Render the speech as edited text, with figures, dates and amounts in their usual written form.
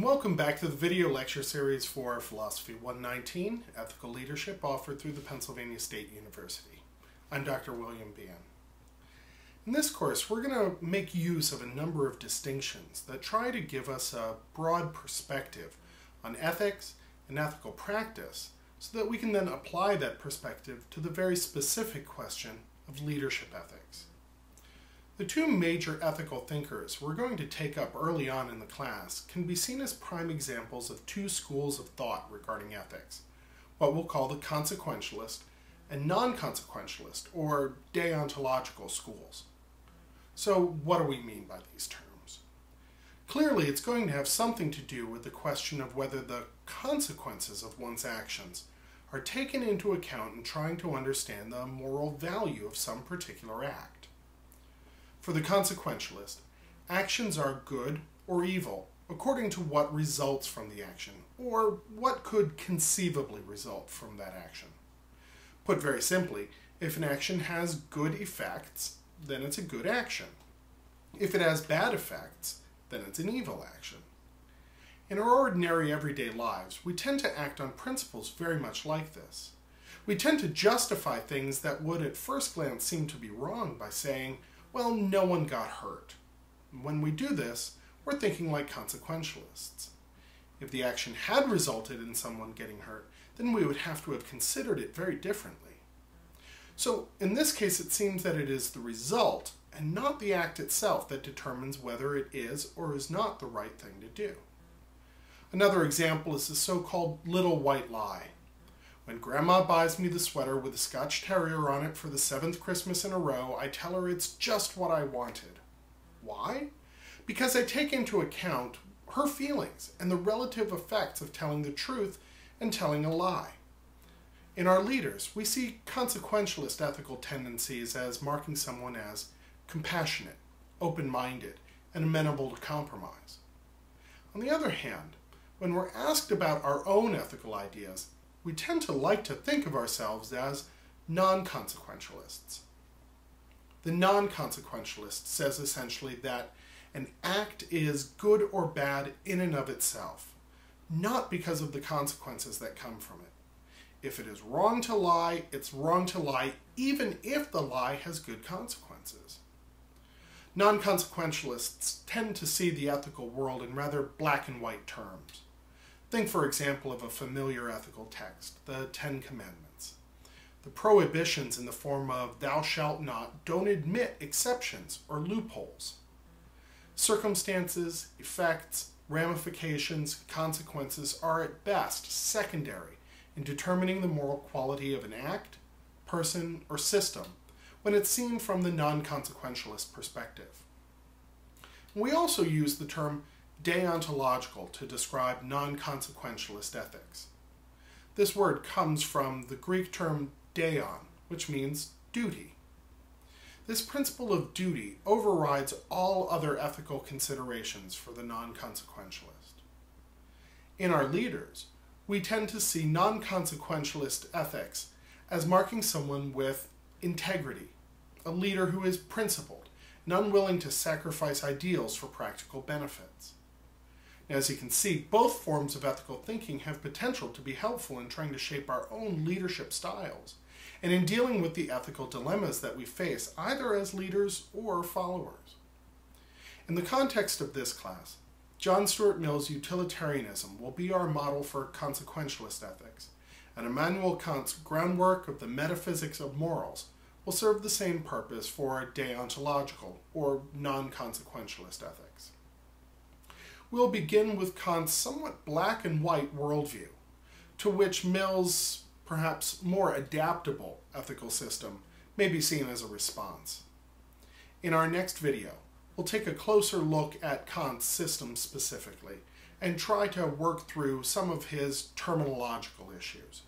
welcome back to the video lecture series for Philosophy 119, Ethical Leadership, offered through the Pennsylvania State University. I'm Dr. William Behun. In this course, we're going to make use of a number of distinctions that try to give us a broad perspective on ethics and ethical practice so that we can then apply that perspective to the very specific question of leadership ethics. The two major ethical thinkers we're going to take up early on in the class can be seen as prime examples of two schools of thought regarding ethics, what we'll call the consequentialist and non-consequentialist, or deontological schools. So what do we mean by these terms? Clearly, it's going to have something to do with the question of whether the consequences of one's actions are taken into account in trying to understand the moral value of some particular act. For the consequentialist, actions are good or evil according to what results from the action, or what could conceivably result from that action. Put very simply, if an action has good effects, then it's a good action. If it has bad effects, then it's an evil action. In our ordinary everyday lives, we tend to act on principles very much like this. We tend to justify things that would at first glance seem to be wrong by saying, well, no one got hurt. When we do this, we're thinking like consequentialists. If the action had resulted in someone getting hurt, then we would have to have considered it very differently. So in this case, it seems that it is the result and not the act itself that determines whether it is or is not the right thing to do. Another example is the so-called little white lie. When Grandma buys me the sweater with a Scotch Terrier on it for the 7th Christmas in a row, I tell her it's just what I wanted. Why? Because I take into account her feelings and the relative effects of telling the truth and telling a lie. In our leaders, we see consequentialist ethical tendencies as marking someone as compassionate, open-minded, and amenable to compromise. On the other hand, when we're asked about our own ethical ideas, we tend to like to think of ourselves as non-consequentialists. The non-consequentialist says essentially that an act is good or bad in and of itself, not because of the consequences that come from it. If it is wrong to lie, it's wrong to lie even if the lie has good consequences. Non-consequentialists tend to see the ethical world in rather black and white terms. Think, for example, of a familiar ethical text, the Ten Commandments. The prohibitions in the form of thou shalt not don't admit exceptions or loopholes. Circumstances, effects, ramifications, consequences are at best secondary in determining the moral quality of an act, person, or system when it's seen from the non-consequentialist perspective. We also use the term deontological to describe non-consequentialist ethics. This word comes from the Greek term deon, which means duty. This principle of duty overrides all other ethical considerations for the non-consequentialist. In our leaders, we tend to see non-consequentialist ethics as marking someone with integrity, a leader who is principled and unwilling to sacrifice ideals for practical benefits. As you can see, both forms of ethical thinking have potential to be helpful in trying to shape our own leadership styles and in dealing with the ethical dilemmas that we face either as leaders or followers. In the context of this class, John Stuart Mill's utilitarianism will be our model for consequentialist ethics, and Immanuel Kant's groundwork of the metaphysics of morals will serve the same purpose for deontological or non-consequentialist ethics. We'll begin with Kant's somewhat black and white worldview, to which Mill's perhaps more adaptable ethical system may be seen as a response. In our next video, we'll take a closer look at Kant's system specifically and try to work through some of his terminological issues.